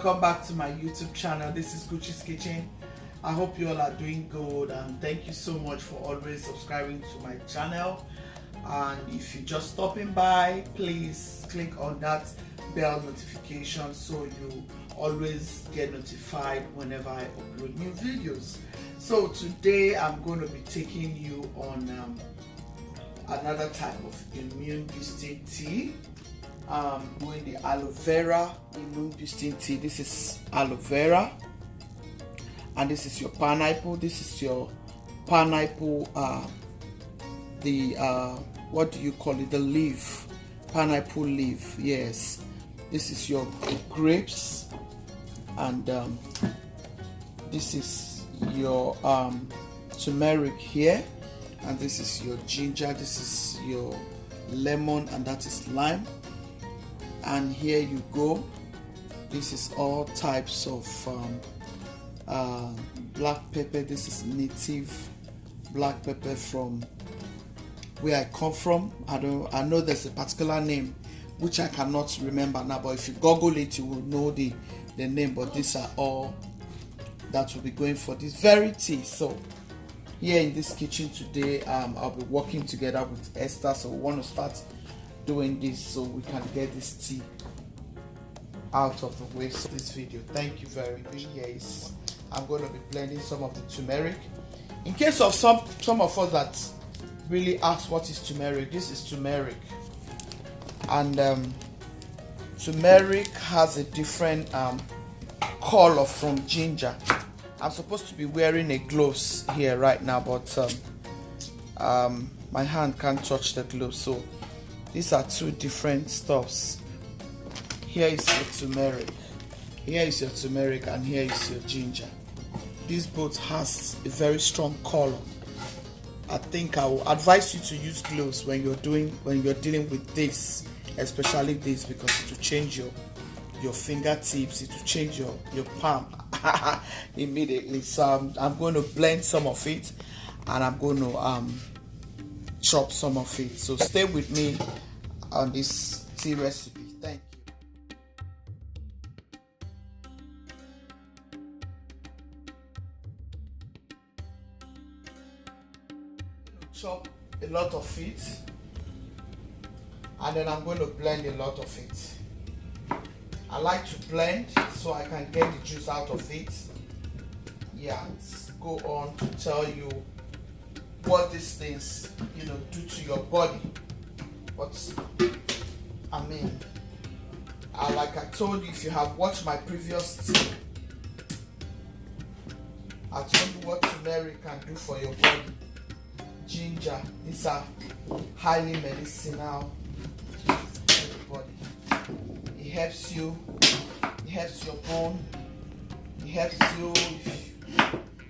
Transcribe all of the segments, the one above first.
welcome back to my YouTube channel. This is Gucci's Kitchen. I hope you all are doing good, and thank you so much for always subscribing to my channel. And if you're just stopping by, please click on that bell notification so you always get notified whenever I upload new videos. So today I'm going to be taking you on another type of immune boosting tea. Doing the aloe vera immune boosting tea. This is aloe vera, and this is your pineapple. This is your pineapple, what do you call it, the leaf, pineapple leaf. Yes, this is your grapes, and this is your turmeric here, and this is your ginger, this is your lemon, and that is lime. And here you go. This is all types of black pepper. This is native black pepper from where I come from. I know there's a particular name which I cannot remember now, but if you Google it, you will know the name. But these are all that will be going for this very tea. So here in this kitchen today, I'll be working together with Esther. So we want to start doing this so we can get this tea out of the way. So this video, thank you very much. Yes, I'm going to be blending some of the turmeric. In case of some of us that really ask what is turmeric, this is turmeric. And turmeric has a different color from ginger. I'm supposed to be wearing a gloves here right now, but my hand can't touch the gloves, so these are two different stuffs. Here is your turmeric. Here is your turmeric, and here is your ginger. These both has a very strong color. I think I will advise you to use gloves when you're dealing with this, especially this, because it will change your fingertips, it will change your palm immediately. So I'm going to blend some of it, and I'm going to chop some of it. So stay with me on this tea recipe. Thank you. Chop a lot of it, and then I'm going to blend a lot of it. I like to blend so I can get the juice out of it. Yeah, let's go on to tell you what these things do to your body. But I mean, like I told you, if you have watched my previous tea, I told you what turmeric can do for your body. Ginger, these are highly medicinal for your body. It helps you, it helps your bone, it helps you,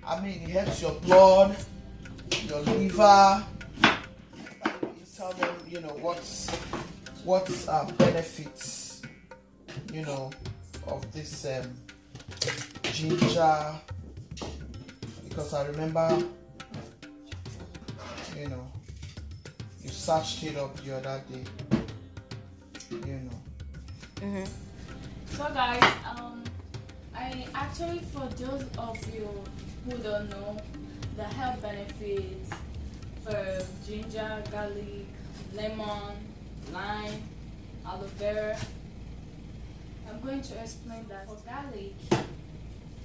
it helps your blood, your liver. You tell them, what benefits, of this ginger, because I remember, you searched it up the other day, So guys, I actually, for those of you who don't know the health benefits for ginger, garlic, lemon, lime, aloe vera, I'm going to explain that. For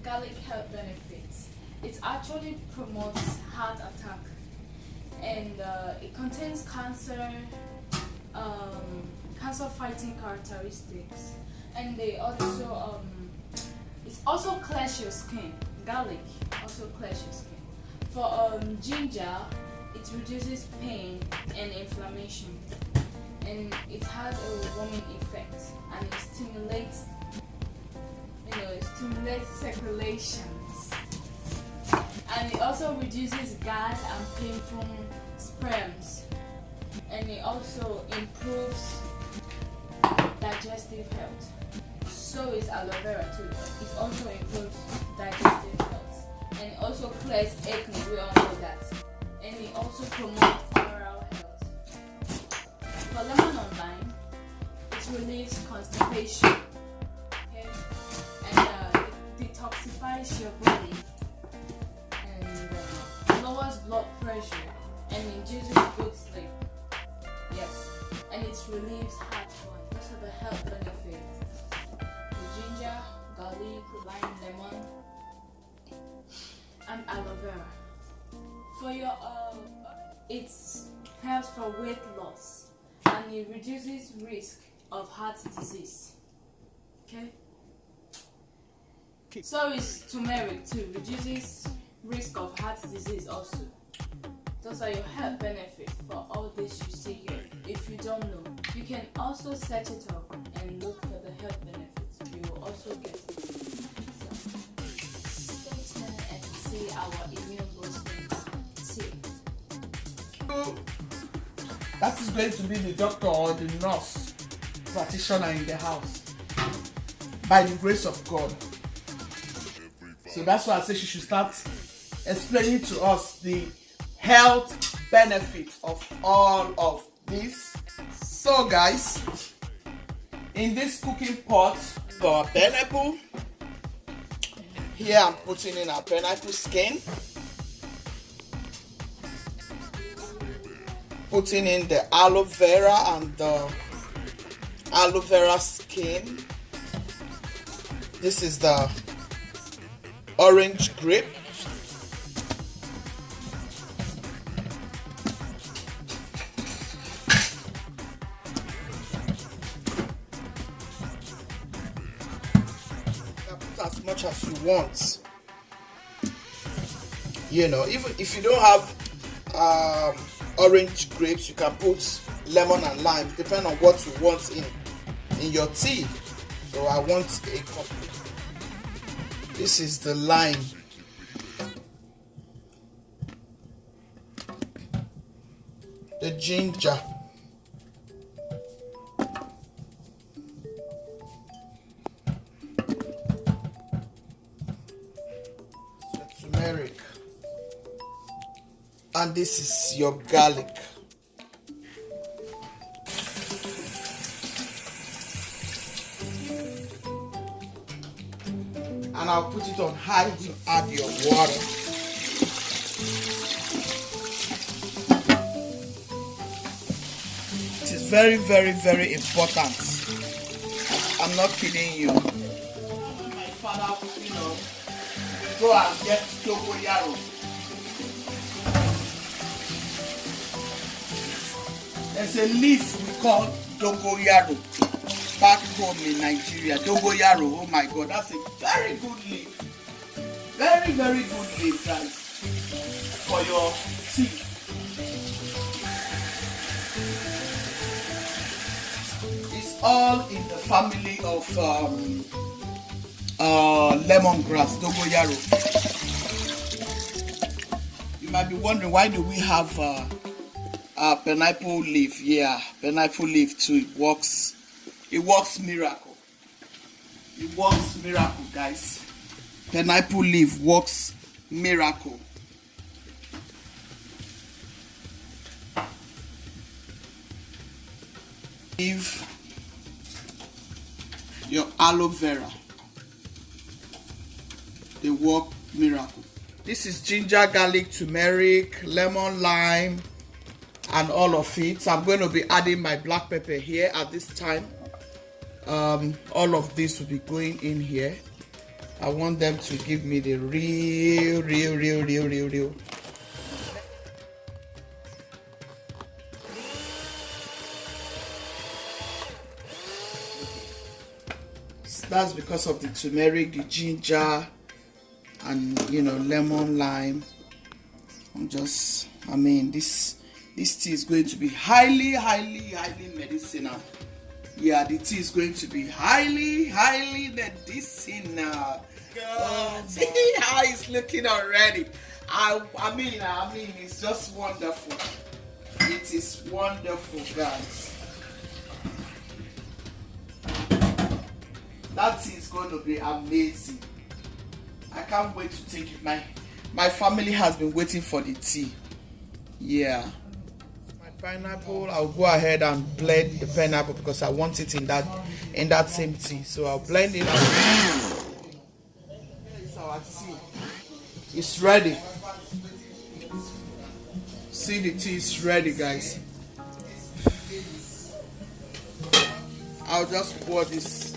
garlic health benefits, it actually promotes heart attack, and it contains cancer fighting characteristics, and they also it also clears your skin. Garlic also clears your skin. For ginger, it reduces pain and inflammation, and it has a warming effect, and it stimulates circulations, and it also reduces gas and painful spasms, and it also improves digestive health. So is aloe vera too. It also improves digestive health, and it also clears acne. We all know that. And it also promotes oral health. For lemon and lime, it relieves constipation, okay? And blood pressure and induces good sleep. Yes, and it relieves heartburn. Those are the health benefits. The ginger, garlic, lime, lemon, and aloe vera. For your it helps for weight loss and it reduces risk of heart disease. Okay. So is turmeric too, reduces risk of heart disease also. Those are your health benefits for all this you see here. If you don't know, you can also search it up and look for the health benefits. You will also get it. So, stay tuned and see our immune boosting tea. That is going to be the doctor or the nurse practitioner in the house, by the grace of God. So that's why I say she should start explaining to us the health benefits of all of this. So guys, in this cooking pot, our pineapple. Here I'm putting in our pineapple skin. Putting in the aloe vera and the aloe vera skin. This is the orange grape. Put as much as you want. You know, even if you don't have orange grapes, you can put lemon and lime, depending on what you want in your tea. So I want a complete. This is the lime. The ginger. The turmeric. And this is your garlic. And I'll put it on high to add your water. It is very, very, very important. I'm not kidding you. My father, go and get dogoyaro. There's a leaf we call dogoyaro back home in Nigeria. Dogoyaro, oh my God, that's a very good leaf. Very, very good leaf, guys, for your tea. It's all in the family of lemongrass, dogoyaro. You might be wondering, why do we have pineapple leaf? Yeah, pineapple leaf too. It works miracle. It works miracle, guys. Pineapple leaf works miracle. Leave your aloe vera. They work miracle. This is ginger, garlic, turmeric, lemon, lime, and all of it. I'm going to be adding my black pepper here at this time. All of this will be going in here. I want them to give me the real. That's because of the turmeric, the ginger, and lemon, lime. This tea is going to be highly medicinal. Yeah, the tea is going to be highly medicinal. See how it's looking already. I mean, it's just wonderful. It is wonderful, guys. That tea is going to be amazing. I can't wait to take it. My family has been waiting for the tea. Yeah. Pineapple, I'll go ahead and blend the pineapple because I want it in that same tea. So I'll blend it out. Here is our tea. It's ready. See, the tea is ready, guys. I'll just pour this.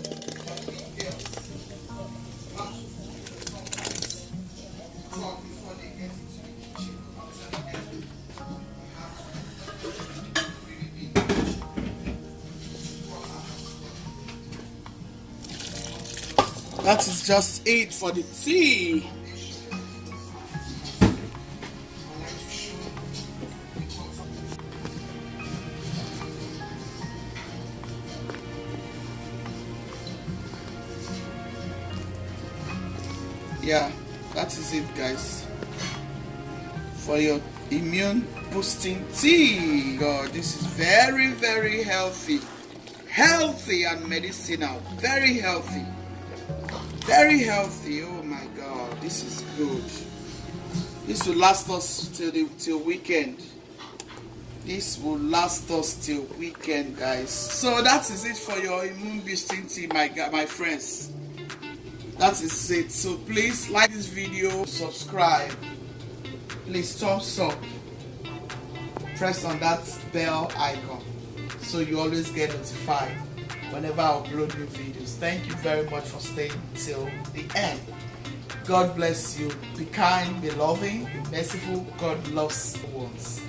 That is just it for the tea. Yeah, that is it, guys, for your immune boosting tea. God, this is very, very healthy and medicinal. Very healthy, oh my God, this is good. This will last us till weekend. This will last us till weekend, guys. So that is it for your immune boosting tea, my friends. That is it. So please like this video, subscribe, please thumbs up, press on that bell icon so you always get notified whenever I upload new videos. Thank you very much for staying till the end. God bless you. Be kind, be loving, be merciful. God loves ones.